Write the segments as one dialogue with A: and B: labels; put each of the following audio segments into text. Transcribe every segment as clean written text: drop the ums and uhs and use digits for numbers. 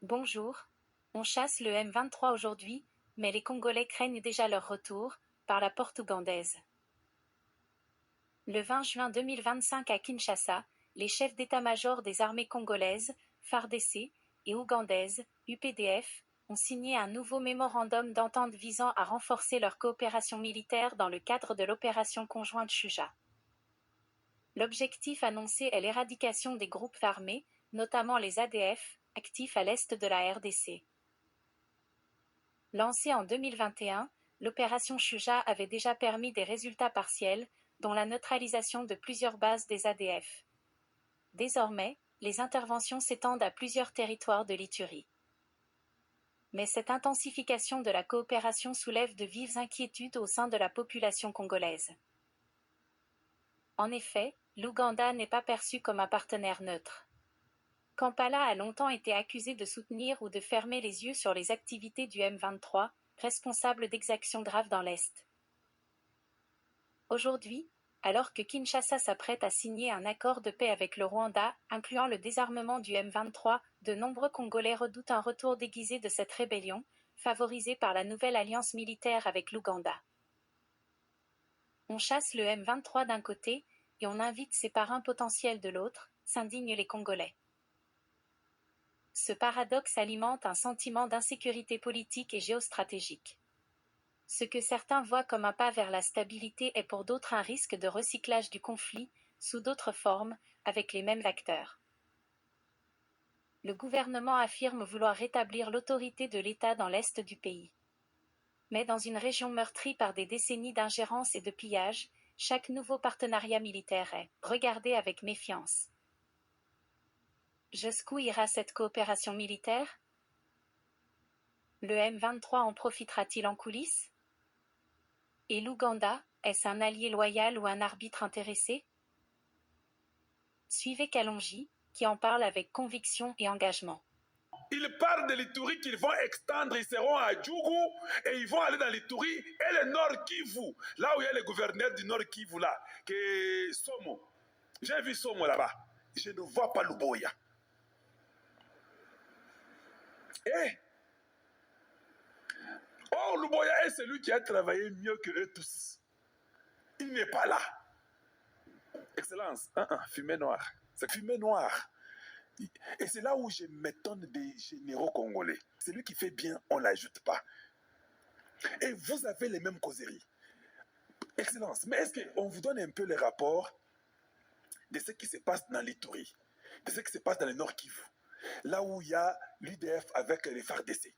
A: Bonjour. On chasse le M23 aujourd'hui, mais les Congolais craignent déjà leur retour, par la porte ougandaise. Le 20 juin 2025 à Kinshasa, les chefs d'état-major des armées congolaises, FARDC, et ougandaises, UPDF, ont signé un nouveau mémorandum d'entente visant à renforcer leur coopération militaire dans le cadre de l'opération conjointe Shuja. L'objectif annoncé est l'éradication des groupes armés, notamment les ADF, actifs à l'est de la RDC. Lancée en 2021, l'opération Shuja avait déjà permis des résultats partiels, dont la neutralisation de plusieurs bases des ADF. Désormais, les interventions s'étendent à plusieurs territoires de l'Ituri. Mais cette intensification de la coopération soulève de vives inquiétudes au sein de la population congolaise. En effet, l'Ouganda n'est pas perçu comme un partenaire neutre. Kampala a longtemps été accusé de soutenir ou de fermer les yeux sur les activités du M23, responsable d'exactions graves dans l'Est. Aujourd'hui, alors que Kinshasa s'apprête à signer un accord de paix avec le Rwanda, incluant le désarmement du M23, de nombreux Congolais redoutent un retour déguisé de cette rébellion, favorisée par la nouvelle alliance militaire avec l'Ouganda. On chasse le M23 d'un côté, et on invite ses parrains potentiels de l'autre, s'indignent les Congolais. Ce paradoxe alimente un sentiment d'insécurité politique et géostratégique. Ce que certains voient comme un pas vers la stabilité est pour d'autres un risque de recyclage du conflit, sous d'autres formes, avec les mêmes acteurs. Le gouvernement affirme vouloir rétablir l'autorité de l'État dans l'est du pays. Mais dans une région meurtrie par des décennies d'ingérence et de pillage, chaque nouveau partenariat militaire est regardé avec méfiance. Jusqu'où ira cette coopération militaire ? Le M23 en profitera-t-il en coulisses ? Et l'Ouganda, est-ce un allié loyal ou un arbitre intéressé ? Suivez Kalonji, qui en parle avec conviction et engagement.
B: Ils parlent de l'Ituri qu'ils vont extendre, ils seront à Djougou et ils vont aller dans l'Ituri et le Nord Kivu, là où il y a le gouverneur du Nord Kivu, là, qui est Somo. J'ai vu Somo là-bas. Je ne vois pas Luboya. Eh! Oh, Luboya est celui qui a travaillé mieux que eux tous. Il n'est pas là. Excellence, fumée noire. C'est fumée noire. Et c'est là où je m'étonne des généraux congolais. Celui qui fait bien, on ne l'ajoute pas. Et vous avez les mêmes causeries. Excellence, mais est-ce qu'on vous donne un peu les rapports de ce qui se passe dans l'Ituri, de ce qui se passe dans le Nord Kivu, là où il y a l'UDF avec les FARDC.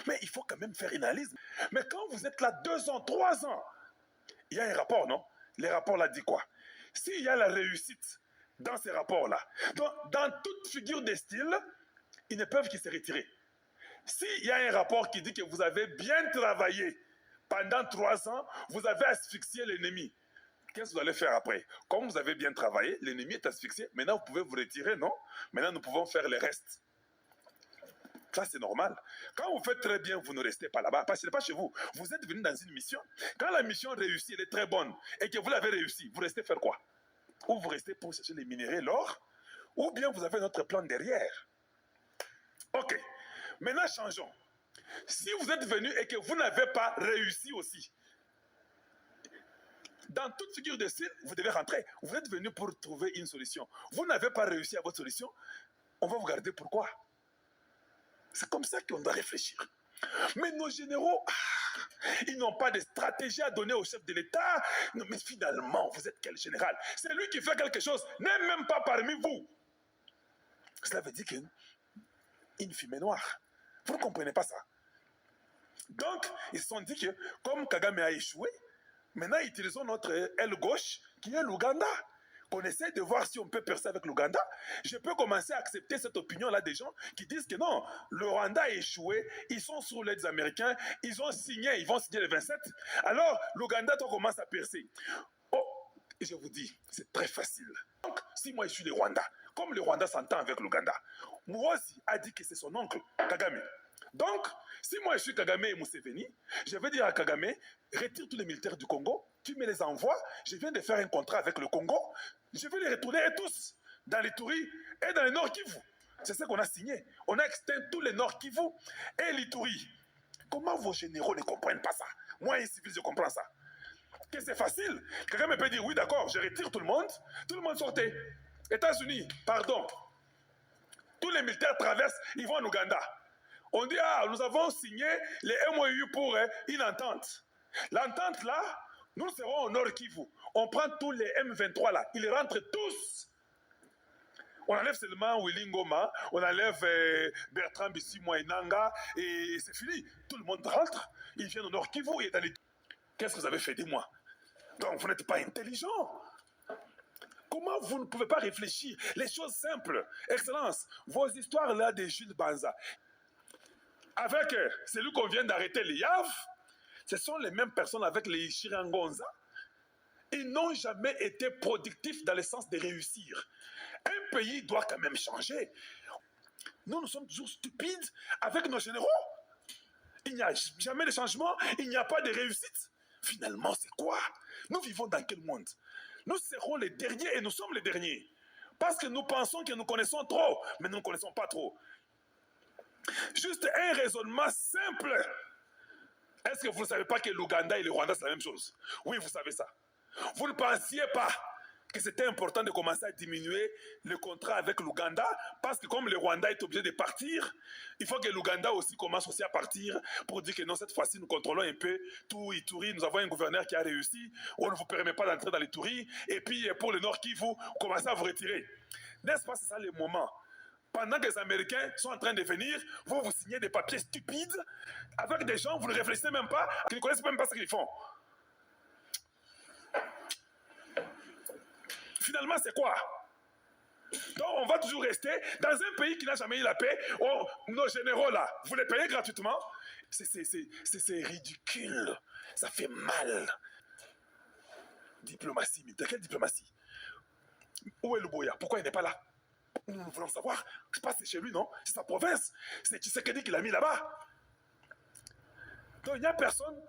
B: Mais il faut quand même faire une analyse. Mais quand vous êtes là 2 ans, 3 ans, il y a un rapport, non? Les rapports là disent quoi? S'il y a la réussite dans ces rapports-là, dans toute figure de style, ils ne peuvent que se retirer. S'il y a un rapport qui dit que vous avez bien travaillé pendant 3 ans, vous avez asphyxié l'ennemi, qu'est-ce que vous allez faire après? Comme vous avez bien travaillé, l'ennemi est asphyxié, maintenant vous pouvez vous retirer, non? Maintenant nous pouvons faire le reste. Ça, c'est normal. Quand vous faites très bien, vous ne restez pas là-bas, parce que ce n'est pas chez vous. Vous êtes venu dans une mission. Quand la mission réussit, elle est très bonne, et que vous l'avez réussi, vous restez faire quoi? Ou vous restez pour chercher les minéraux, l'or, ou bien vous avez notre plan derrière. Ok. Maintenant, changeons. Si vous êtes venu et que vous n'avez pas réussi aussi, dans toute figure de style, vous devez rentrer. Vous êtes venu pour trouver une solution. Vous n'avez pas réussi à votre solution, on va vous garder pourquoi? C'est comme ça qu'on doit réfléchir. Mais nos généraux, ils n'ont pas de stratégie à donner au chef de l'État. Non, mais finalement, vous êtes quel général? C'est lui qui fait quelque chose, n'est même pas parmi vous. Cela veut dire qu'une fumée noire. Vous ne comprenez pas ça. Donc, ils se sont dit que comme Kagame a échoué, maintenant utilisons notre aile gauche qui est l'Ouganda. Qu'on essaie de voir si on peut percer avec l'Ouganda. Je peux commencer à accepter cette opinion-là des gens qui disent que non, le Rwanda a échoué, ils sont sous l'aide des Américains, ils ont signé, ils vont signer le 27. Alors, l'Ouganda doit commencer à percer. Oh, et je vous dis, c'est très facile. Donc, si moi je suis le Rwanda, comme le Rwanda s'entend avec l'Ouganda, Mouazi a dit que c'est son oncle, Kagame. Donc, si moi je suis Kagame et Museveni, je vais dire à Kagame, retire tous les militaires du Congo, tu me les envoies, je viens de faire un contrat avec le Congo, je vais les retourner tous dans l'Ituri et dans le Nord Kivu. C'est ce qu'on a signé. On a exteint tous les Nord Kivu et l'Ituri. Comment vos généraux ne comprennent pas ça? Moi, un civil, je comprends ça. Que c'est facile. Quelqu'un me peut dire, oui, d'accord, je retire tout le monde. Tout le monde sortait. États-Unis, pardon. Tous les militaires traversent, ils vont en Ouganda. On dit, ah, nous avons signé les MOU pour une entente. L'entente là, nous serons au Nord Kivu. On prend tous les M23 là, ils rentrent tous. On enlève seulement Willy Ngoma, on enlève Bertrand Bisimwa Inanga et c'est fini. Tout le monde rentre, ils viennent au Nord Kivu et dans les... Qu'est-ce que vous avez fait, dis-moi? Donc vous n'êtes pas intelligent. Comment vous ne pouvez pas réfléchir? Les choses simples. Excellence, vos histoires là de Jules Banza, avec celui qu'on vient d'arrêter, les Yav, ce sont les mêmes personnes avec les Chirangonza. Ils n'ont jamais été productifs dans le sens de réussir. Un pays doit quand même changer. Nous sommes toujours stupides avec nos généraux. Il n'y a jamais de changement, il n'y a pas de réussite. Finalement, c'est quoi? Nous vivons dans quel monde? Nous serons les derniers et nous sommes les derniers. Parce que nous pensons que nous connaissons trop, mais nous ne connaissons pas trop. Juste un raisonnement simple. Est-ce que vous ne savez pas que l'Ouganda et le Rwanda, c'est la même chose? Oui, vous savez ça. Vous ne pensiez pas que c'était important de commencer à diminuer le contrat avec l'Ouganda parce que comme le Rwanda est obligé de partir, il faut que l'Ouganda aussi commence aussi à partir pour dire que non, cette fois-ci, nous contrôlons un peu tout Ituri. Nous avons un gouverneur qui a réussi. On ne vous permet pas d'entrer dans l'Ituri. Et puis, pour le Nord Kivu, vous commencez à vous retirer. N'est-ce pas, c'est ça le moment? Pendant que les Américains sont en train de venir, vous signez des papiers stupides avec des gens, vous ne réfléchissez même pas, qui ne connaissent même pas ce qu'ils font. Finalement, c'est quoi? Donc, on va toujours rester dans un pays qui n'a jamais eu la paix. Oh, nos généraux, là, vous les payez gratuitement? C'est ridicule. Ça fait mal. Diplomatie, mais de quelle diplomatie? Où est Luboya? Pourquoi il n'est pas là? Nous voulons savoir. Je pense que c'est chez lui, non? C'est sa province. C'est Tshisekedi qui l'a mis là-bas. Donc, il n'y a personne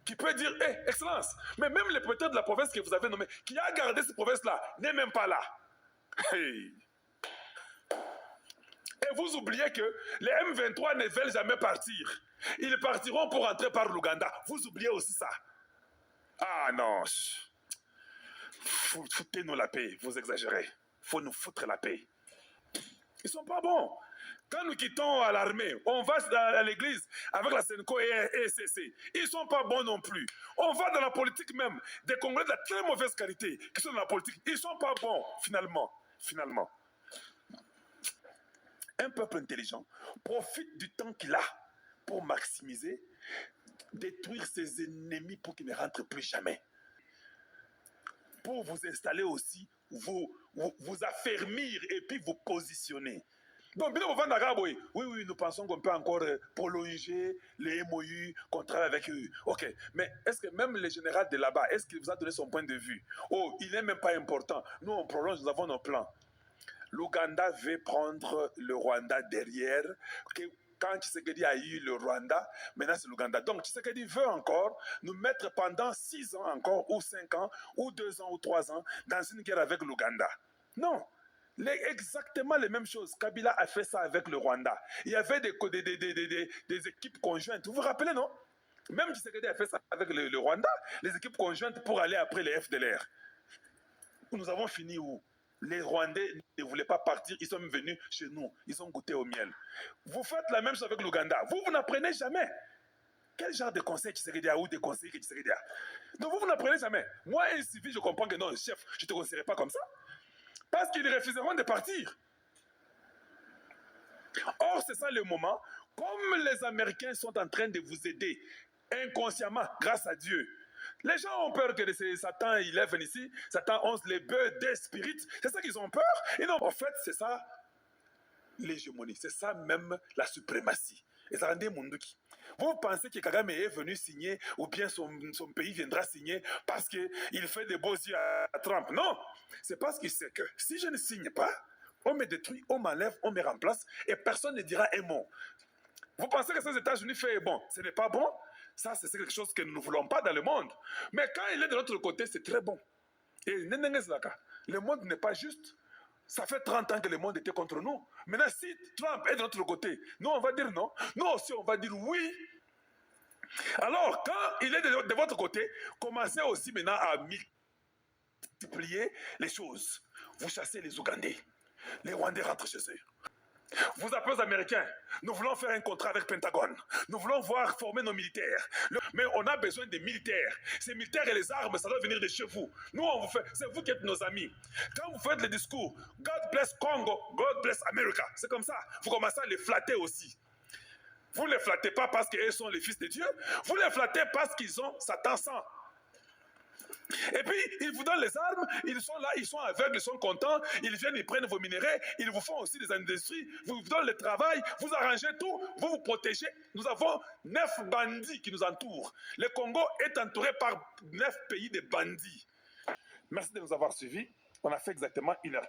B: qui peut dire, hé, Excellence, mais même le président de la province que vous avez nommé, qui a gardé cette province-là, n'est même pas là. Hey. Et vous oubliez que les M23 ne veulent jamais partir. Ils partiront pour entrer par l'Ouganda. Vous oubliez aussi ça. Ah non. Foutez-nous la paix, vous exagérez. Faut nous foutre la paix. Ils sont pas bons. Quand nous quittons à l'armée, on va à l'église avec la Senko et ECC. Ils sont pas bons non plus. On va dans la politique même. Des Congolais de la très mauvaise qualité qui sont dans la politique. Ils sont pas bons, finalement. Un peuple intelligent profite du temps qu'il a pour maximiser, détruire ses ennemis pour qu'ils ne rentrent plus jamais. Pour vous installer aussi, vous affermir et puis vous positionner. Donc, oui, nous pensons qu'on peut encore prolonger les MOU, qu'on travaille avec eux. Ok, mais est-ce que même le général de là-bas, est-ce qu'il vous a donné son point de vue? Oh, il n'est même pas important. Nous, on prolonge, nous avons nos plans. L'Ouganda veut prendre le Rwanda derrière. Quand Tshisekedi a eu le Rwanda, maintenant c'est l'Ouganda. Donc Tshisekedi veut encore nous mettre pendant 6 ans encore, ou 5 ans, ou 2 ans, ou 3 ans, dans une guerre avec l'Ouganda. Non. Exactement les mêmes choses. Kabila a fait ça avec le Rwanda. Il y avait des équipes conjointes. Vous vous rappelez, non? Même Tshisekedi a fait ça avec le Rwanda, les équipes conjointes pour aller après les FDLR. Nous avons fini où? Les Rwandais ne voulaient pas partir, ils sont venus chez nous, ils ont goûté au miel. Vous faites la même chose avec l'Ouganda. Vous n'apprenez jamais. Quel genre de conseil Tshisekedi a ou de conseils que Tshisekedi a? Donc vous n'apprenez jamais. Moi, un civil, je comprends que non, chef, je ne te conseillerais pas comme ça. Parce qu'ils refuseront de partir. Or, c'est ça le moment. Comme les Américains sont en train de vous aider inconsciemment, grâce à Dieu, les gens ont peur que Satan il lève ici, Satan onze les bœufs des spirites. C'est ça qu'ils ont peur. Et non, en fait, c'est ça l'hégémonie. C'est ça même la suprématie. Et ça rendait Munduki. Vous pensez que Kagame est venu signer ou bien son pays viendra signer parce qu'il fait des beaux yeux à Trump? Non, c'est parce qu'il sait que si je ne signe pas, on me détruit, on m'enlève, on me remplace et personne ne dira un mot. Vous pensez que ces États-Unis fait bon? Ce n'est pas bon? Ça, c'est quelque chose que nous ne voulons pas dans le monde. Mais quand il est de l'autre côté, c'est très bon. Et le monde n'est pas juste. Ça fait 30 ans que le monde était contre nous. Maintenant, si Trump est de notre côté, nous, on va dire non. Nous aussi, on va dire oui. Alors, quand il est de votre côté, commencez aussi maintenant à multiplier les choses. Vous chassez les Ougandais. Les Rwandais rentrent chez eux. Vous appelez aux Américains, nous voulons faire un contrat avec Pentagone. Nous voulons voir former nos militaires. Mais on a besoin des militaires. Ces militaires et les armes, ça doit venir de chez vous. Nous, on vous fait, c'est vous qui êtes nos amis. Quand vous faites le discours, God bless Congo, God bless America, c'est comme ça. Vous commencez à les flatter aussi. Vous ne les flattez pas parce qu'ils sont les fils de Dieu. Vous les flattez parce qu'ils ont Satan sang. Et puis, ils vous donnent les armes, ils sont là, ils sont aveugles, ils sont contents, ils viennent, ils prennent vos minéraux, ils vous font aussi des industries, vous donnent le travail, vous arrangez tout, vous vous protégez. Nous avons 9 bandits qui nous entourent. Le Congo est entouré par 9 pays de bandits. Merci de nous avoir suivis. On a fait exactement 1h15.